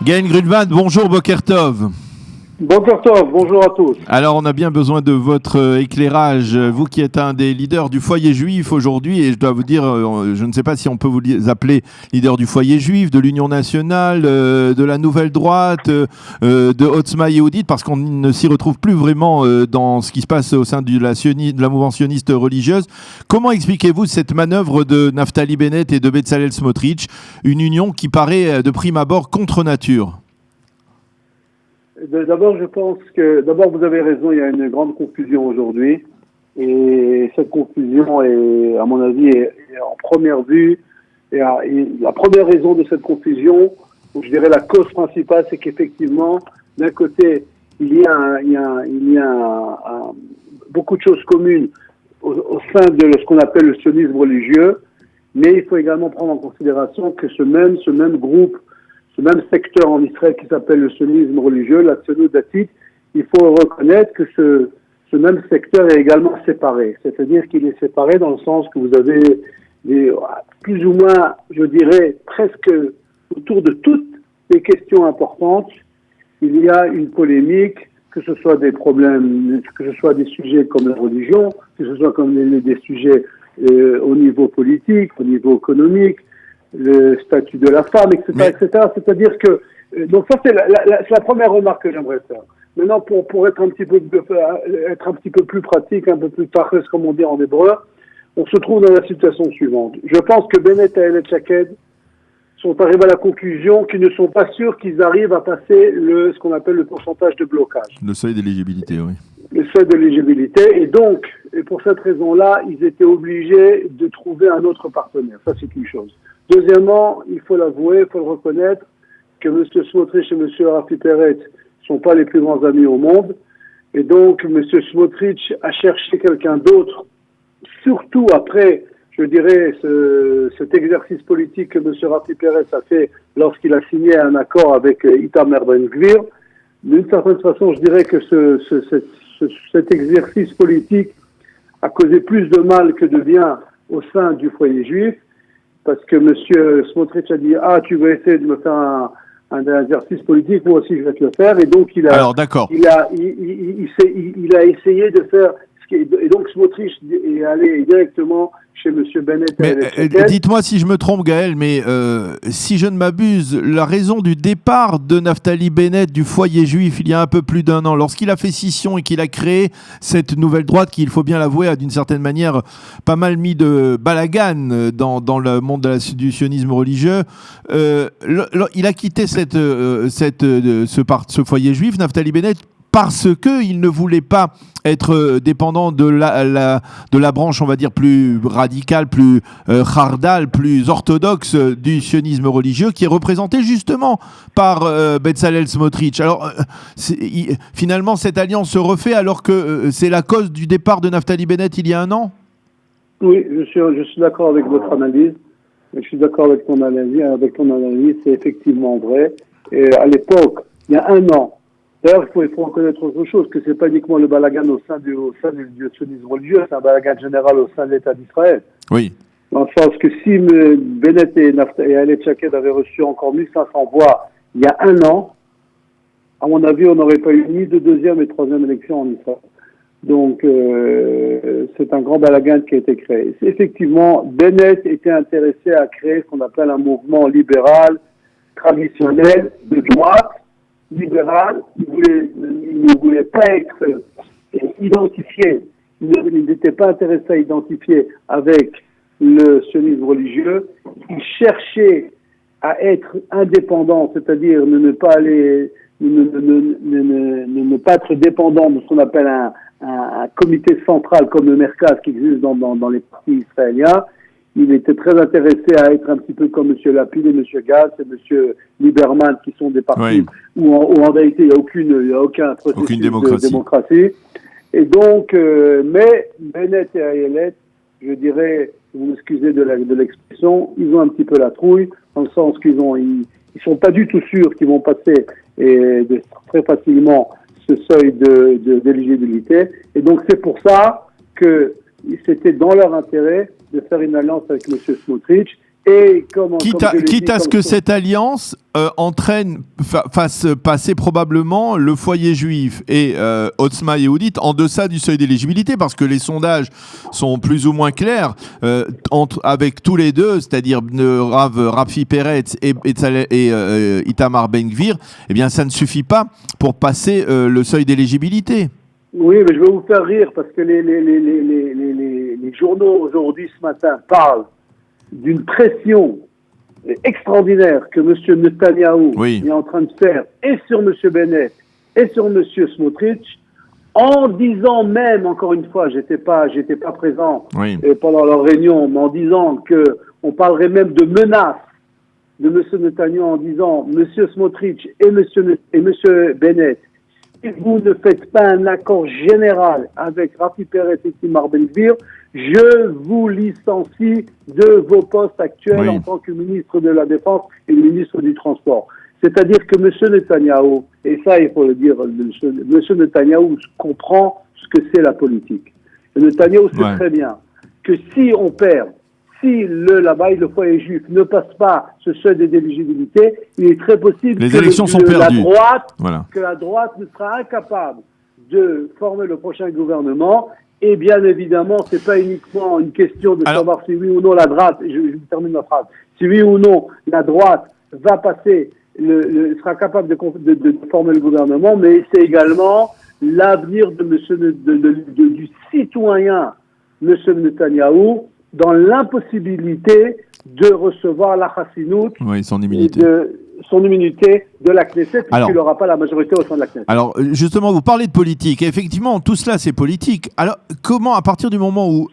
Gaël Grunwald, bonjour Boker Tov. Boker Tov, bonjour à tous. Alors on a bien besoin de votre éclairage, vous qui êtes un des leaders du foyer juif aujourd'hui, et je dois vous dire, je ne sais pas si on peut vous appeler leader du foyer juif, de l'Union nationale, de la nouvelle droite, de Otzma Yehudit, parce qu'on ne s'y retrouve plus vraiment dans ce qui se passe au sein de la mouvance sioniste religieuse. Comment expliquez-vous cette manœuvre de Naftali Bennett et de Bezalel Smotrich, une union qui paraît de prime abord contre nature ? D'abord, je pense que, vous avez raison, il y a une grande confusion aujourd'hui. Et cette confusion est, à mon avis, est en première vue. Et la première raison de cette confusion, ou je dirais la cause principale, c'est qu'effectivement, d'un côté, il y a beaucoup de choses communes au sein de ce qu'on appelle le sionisme religieux. Mais il faut également prendre en considération que ce même groupe, ce même secteur en Israël qui s'appelle le sionisme religieux, la siono-datique, il faut reconnaître que ce même secteur est également séparé. C'est-à-dire qu'il est séparé dans le sens que vous avez plus ou moins, je dirais, presque autour de toutes les questions importantes, il y a une polémique, que ce soit des problèmes, que ce soit des sujets comme la religion, que ce soit comme des sujets au niveau politique, au niveau économique, le statut de la femme, etc., etc. C'est-à-dire que donc ça c'est la première remarque que j'aimerais faire. Maintenant, pour être un petit peu plus pratique, un peu plus parfait, comme on dit en hébreu, on se trouve dans la situation suivante. Je pense que Bennett et Ayelet Shaked sont arrivés à la conclusion qu'ils ne sont pas sûrs qu'ils arrivent à passer ce qu'on appelle le pourcentage de blocage. Le seuil d'éligibilité, oui. Le seuil d'éligibilité. Et donc, pour cette raison-là, ils étaient obligés de trouver un autre partenaire. Ça, c'est une chose. Deuxièmement, il faut l'avouer, il faut le reconnaître, que M. Smotrich et M. Rafi Peretz ne sont pas les plus grands amis au monde. Et donc, M. Smotrich a cherché quelqu'un d'autre, surtout après, je dirais, cet exercice politique que M. Rafi Peretz a fait lorsqu'il a signé un accord avec Itamar Ben-Gvir. D'une certaine façon, je dirais que cet exercice politique a causé plus de mal que de bien au sein du foyer juif. Parce que M. Smotrich a dit « Ah, tu veux essayer de me faire un exercice politique, moi aussi je vais te le faire. » Et donc il a essayé de faire... Et donc Smotrich est allé directement chez M. Bennett. Mais dites-moi si je me trompe, Gaël, mais si je ne m'abuse, la raison du départ de Naftali Bennett du foyer juif il y a un peu plus d'un an, lorsqu'il a fait scission et qu'il a créé cette nouvelle droite qui, il faut bien l'avouer, a d'une certaine manière pas mal mis de balagan dans le monde du sionisme religieux, il a quitté ce foyer juif, Naftali Bennett, parce qu'il ne voulait pas être dépendant de la branche, on va dire, plus radicale, plus chardal, plus orthodoxe du sionisme religieux, qui est représenté justement par Bezalel Smotrich. Alors, finalement, cette alliance se refait alors que c'est la cause du départ de Naftali Bennett il y a un an ? Oui, je suis d'accord avec votre analyse. Je suis d'accord avec ton analyse, c'est effectivement vrai. Et à l'époque, il y a un an, d'ailleurs, il faut reconnaître autre chose, que c'est pas uniquement le balagan au sein du sionisme religieux, c'est un balagan général au sein de l'État d'Israël. Oui. Dans le sens que si Bennett et Ayelet Shaked avaient reçu encore 1500 voix il y a un an, à mon avis, on n'aurait pas eu ni de deuxième et troisième élection en Israël. Donc, c'est un grand balagan qui a été créé. Effectivement, Bennett était intéressé à créer ce qu'on appelle un mouvement libéral, traditionnel, de droite, libéral. Il ne voulait pas être identifié, il n'était pas intéressé à identifier avec le sionisme religieux. Il cherchait à être indépendant, c'est-à-dire ne pas être dépendant de ce qu'on appelle un comité central comme le Merkaz qui existe dans les partis israéliens. Il était très intéressé à être un petit peu comme M. Lapid et M. Gantz et M. Lieberman, qui sont des partis où en réalité il n'y a aucun processus de démocratie. Et donc, mais Bennett et Ayelet, je dirais, vous m'excusez de l'expression, ils ont un petit peu la trouille, dans le sens qu'ils sont pas du tout sûrs qu'ils vont passer très facilement ce seuil d'éligibilité. Et donc c'est pour ça que c'était dans leur intérêt de faire une alliance avec M. Smotrich, Et comme Quitte je l'ai dit, à ce que cette alliance fasse passer probablement le foyer juif et Otzma Yehudit en deçà du seuil d'éligibilité, parce que les sondages sont plus ou moins clairs avec tous les deux, c'est-à-dire Rafi Peretz et Itamar Ben-Gvir, eh bien ça ne suffit pas pour passer le seuil d'éligibilité. Oui, mais je vais vous faire rire parce que les journaux aujourd'hui, ce matin, parlent d'une pression extraordinaire que M. Netanyahou est en train de faire et sur M. Bennett et sur M. Smotrich, en disant même, encore une fois, j'étais pas présent pendant leur réunion, mais en disant que on parlerait même de menace de M. Netanyahou en disant M. Smotrich et M. Bennett, si vous ne faites pas un accord général avec Rafi Peretz et Itamar Ben-Gvir, je vous licencie de vos postes actuels en tant que ministre de la Défense et ministre du Transport. C'est-à-dire que M. Netanyahou, et ça il faut le dire, M. Netanyahou comprend ce que c'est la politique. Et Netanyahou sait très bien que si on perd, si le foyer juif ne passe pas ce seuil d'éligibilité, il est très possible que la droite ne sera incapable de former le prochain gouvernement. Et bien évidemment, c'est pas uniquement une question de savoir si oui ou non la droite, je termine ma phrase, si oui ou non la droite va passer, sera capable de former le gouvernement, mais c'est également l'avenir du citoyen, M. Netanyahou, dans l'impossibilité de recevoir la chassinout, son immunité de la Knesset, puisqu'il n'aura pas la majorité au sein de la Knesset. Alors, justement, vous parlez de politique. Et effectivement, tout cela, c'est politique. Alors, comment, à partir du moment où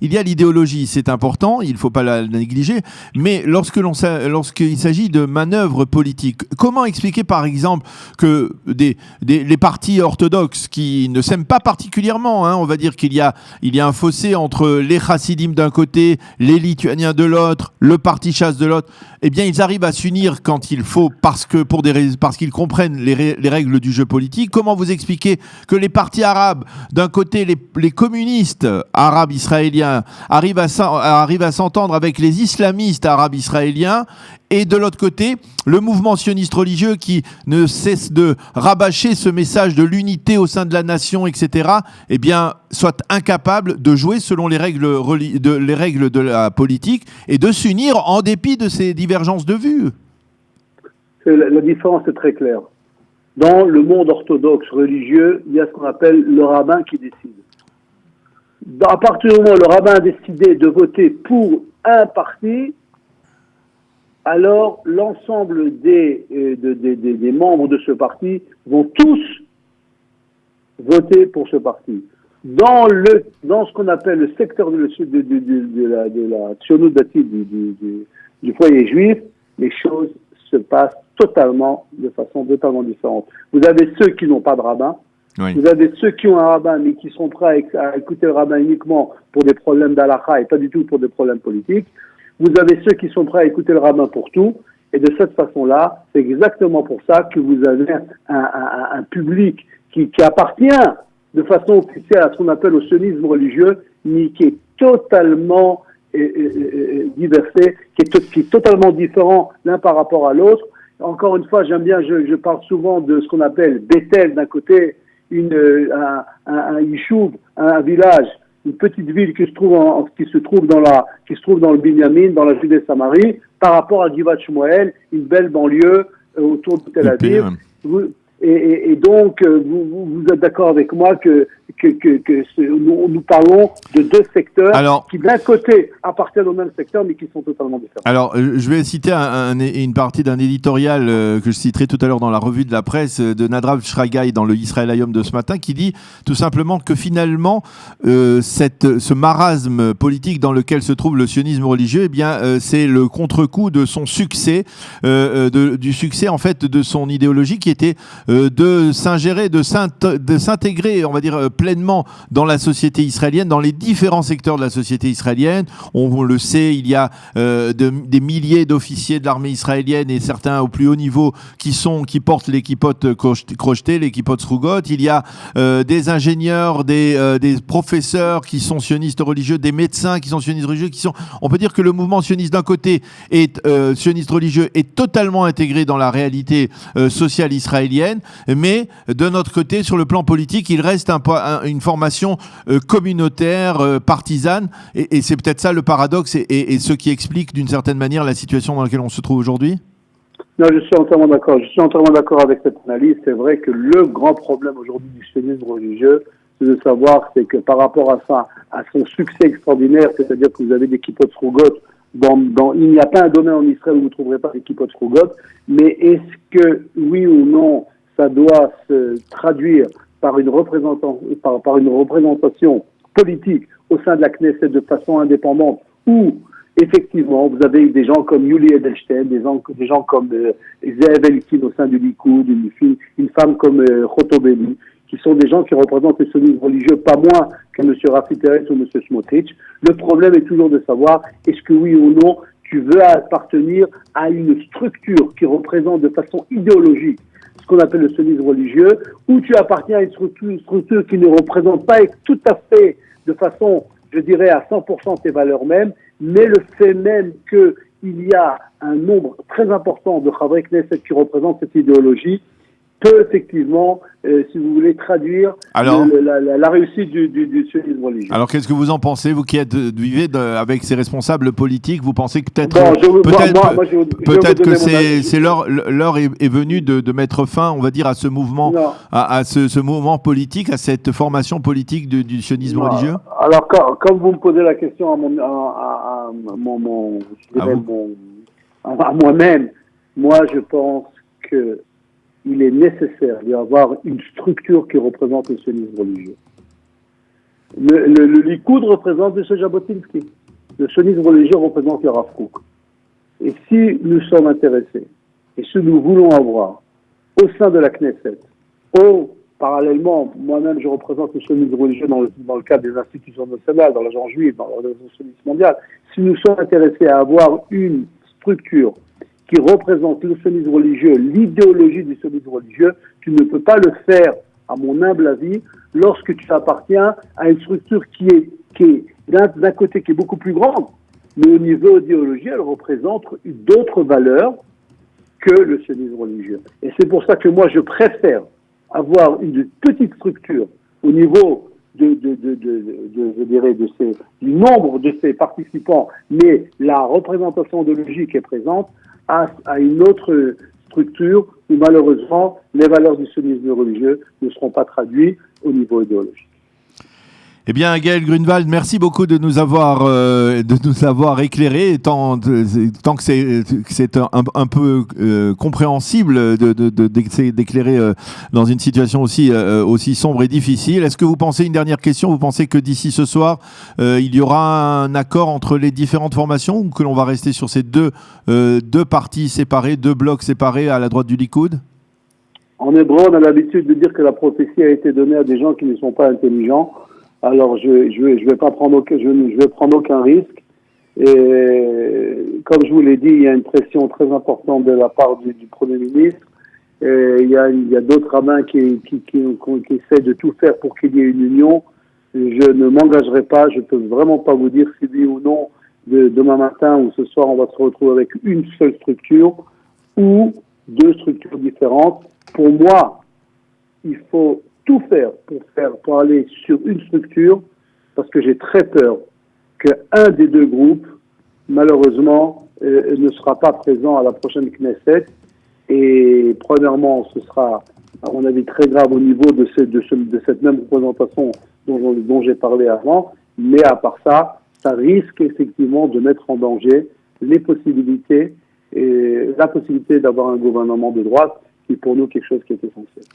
il y a l'idéologie, c'est important, il ne faut pas la négliger, mais lorsqu'il s'agit de manœuvres politiques, comment expliquer par exemple que les partis orthodoxes qui ne s'aiment pas particulièrement, on va dire qu'il y a un fossé entre les chassidim d'un côté, les lituaniens de l'autre, le parti chasse de l'autre, eh bien ils arrivent à s'unir quand il faut parce qu'ils comprennent les règles du jeu politique. Comment vous expliquez que les partis arabes, d'un côté les communistes arabes israéliens arrivent à s'entendre avec les islamistes arabes israéliens, et de l'autre côté, le mouvement sioniste religieux qui ne cesse de rabâcher ce message de l'unité au sein de la nation, etc., eh bien, soit incapable de jouer selon les règles de la politique et de s'unir en dépit de ces divergences de vues. La différence est très claire. Dans le monde orthodoxe religieux, il y a ce qu'on appelle le rabbin qui décide. À partir du moment où le rabbin a décidé de voter pour un parti, alors l'ensemble des membres de ce parti vont tous voter pour ce parti. Dans ce qu'on appelle le secteur de la Tzionut Datit du foyer juif, les choses se passent de façon totalement différente. Vous avez ceux qui n'ont pas de rabbin. Oui. Vous avez ceux qui ont un rabbin, mais qui sont prêts à écouter le rabbin uniquement pour des problèmes d'halakha et pas du tout pour des problèmes politiques. Vous avez ceux qui sont prêts à écouter le rabbin pour tout. Et de cette façon-là, c'est exactement pour ça que vous avez un public qui appartient de façon officielle à ce qu'on appelle au sionisme religieux, mais qui est totalement diversé, qui est totalement différent l'un par rapport à l'autre. Encore une fois, j'aime bien, je parle souvent de ce qu'on appelle Bethel d'un côté, un yishuv, un village, une petite ville qui se trouve dans le Binyamin, dans la Judée-Samarie, par rapport à Givat Shmuel, une belle banlieue autour de Tel Aviv. Et donc, vous êtes d'accord avec moi que nous parlons de deux secteurs qui, d'un côté, appartiennent au même secteur, mais qui sont totalement différents. Alors, je vais citer une partie d'un éditorial que je citerai tout à l'heure dans la revue de la presse de Nadav Shragai dans le Israël Hayom de ce matin, qui dit tout simplement que finalement, ce marasme politique dans lequel se trouve le sionisme religieux, eh bien, c'est le contre-coup de son succès, du succès en fait de son idéologie qui était de s'ingérer, de s'intégrer, on va dire, pleinement dans la société israélienne, dans les différents secteurs de la société israélienne. On le sait, il y a des milliers d'officiers de l'armée israélienne et certains au plus haut niveau qui portent les kippotes crochetées, les kippotes srugot. Il y a des ingénieurs, des professeurs qui sont sionistes religieux, des médecins qui sont sionistes religieux, on peut dire que le mouvement sioniste d'un côté sioniste religieux est totalement intégré dans la réalité sociale israélienne, mais de notre côté, sur le plan politique, il reste une formation communautaire, partisane, et c'est peut-être ça le paradoxe et ce qui explique d'une certaine manière la situation dans laquelle on se trouve aujourd'hui. Non, je suis entièrement d'accord. Je suis entièrement d'accord avec cette analyse. C'est vrai que le grand problème aujourd'hui du sionisme religieux, c'est de savoir, c'est que par rapport à ça, à son succès extraordinaire, c'est-à-dire que vous avez des kippot srugot, il n'y a pas un domaine en Israël où vous ne trouverez pas des kippot srugot, mais est-ce que, oui ou non, ça doit se traduire par une représentation politique au sein de la Knesset de façon indépendante, où effectivement, vous avez des gens comme Yuli Edelstein, des gens comme Zeev Elkin au sein du Likoud, une femme comme Chotobeli, qui sont des gens qui représentent le sionisme religieux, pas moins que M. Rafi Peretz ou M. Smotrich. Le problème est toujours de savoir, est-ce que oui ou non, tu veux appartenir à une structure qui représente de façon idéologique ce qu'on appelle le sionisme religieux, ou tu appartiens à une structure qui ne représente pas tout à fait de façon, je dirais, à 100% tes valeurs mêmes, mais le fait même qu'il y a un nombre très important de Chavrei Knesset qui représentent cette idéologie peut effectivement, si vous voulez, traduire la réussite du sionisme religieux. Alors, qu'est-ce que vous en pensez, vous qui vivez avec ces responsables politiques? Vous pensez que peut-être que l'heure est venue de mettre fin, on va dire, à ce mouvement, à ce mouvement politique, à cette formation politique du sionisme religieux? Alors, comme vous me posez la question à moi-même, moi, je pense que il est nécessaire d'avoir une structure qui représente le sionisme religieux. Le Likoud représente M. Jabotinsky. Le sionisme religieux représente le Rav Kook. Et si nous sommes intéressés, et si nous voulons avoir, au sein de la Knesset, parallèlement, moi-même je représente le sionisme religieux dans le cadre des institutions nationales, dans l'agence juive, dans l'organisation sioniste mondiale, si nous sommes intéressés à avoir une structure qui représente le sionisme religieux, l'idéologie du sionisme religieux, tu ne peux pas le faire, à mon humble avis, lorsque tu appartiens à une structure qui est d'un côté qui est beaucoup plus grande, mais au niveau idéologie, elle représente d'autres valeurs que le sionisme religieux. Et c'est pour ça que moi, je préfère avoir une petite structure au niveau du nombre de ces participants, mais la représentation idéologique est présente, à une autre structure où malheureusement les valeurs du sionisme religieux ne seront pas traduites au niveau idéologique. Eh bien, Gaël Grunewald, merci beaucoup de nous avoir éclairé, tant que c'est un peu compréhensible d'éclairer dans une situation aussi sombre et difficile. Est-ce que vous pensez, une dernière question, vous pensez que d'ici ce soir, il y aura un accord entre les différentes formations, ou que l'on va rester sur ces deux partis séparés, deux blocs séparés à la droite du Likoud? En hébreu, on a l'habitude de dire que la prophétie a été donnée à des gens qui ne sont pas intelligents. Alors, je vais prendre aucun risque. Et comme je vous l'ai dit, il y a une pression très importante de la part du Premier ministre. Et il y a d'autres rabbins qui essaient de tout faire pour qu'il y ait une union. Je ne m'engagerai pas. Je peux vraiment pas vous dire si oui ou non demain matin ou ce soir on va se retrouver avec une seule structure ou deux structures différentes. Pour moi, il faut tout faire pour aller sur une structure, parce que j'ai très peur qu'un des deux groupes, malheureusement, ne sera pas présent à la prochaine Knesset. Et premièrement, ce sera, à mon avis, très grave au niveau de cette même représentation dont j'ai parlé avant. Mais à part ça, ça risque effectivement de mettre en danger la possibilité d'avoir un gouvernement de droite, qui est pour nous quelque chose qui est essentiel.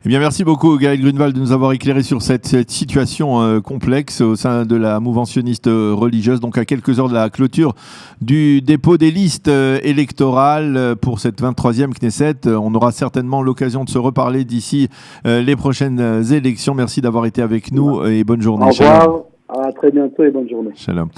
Eh bien, merci beaucoup Gaël Grunewald de nous avoir éclairé sur cette situation complexe au sein de la mouvance sioniste religieuse. Donc à quelques heures de la clôture du dépôt des listes électorales pour cette 23e Knesset. On aura certainement l'occasion de se reparler d'ici les prochaines élections. Merci d'avoir été avec nous et bonne journée. Au revoir, à très bientôt et bonne journée. Shalom.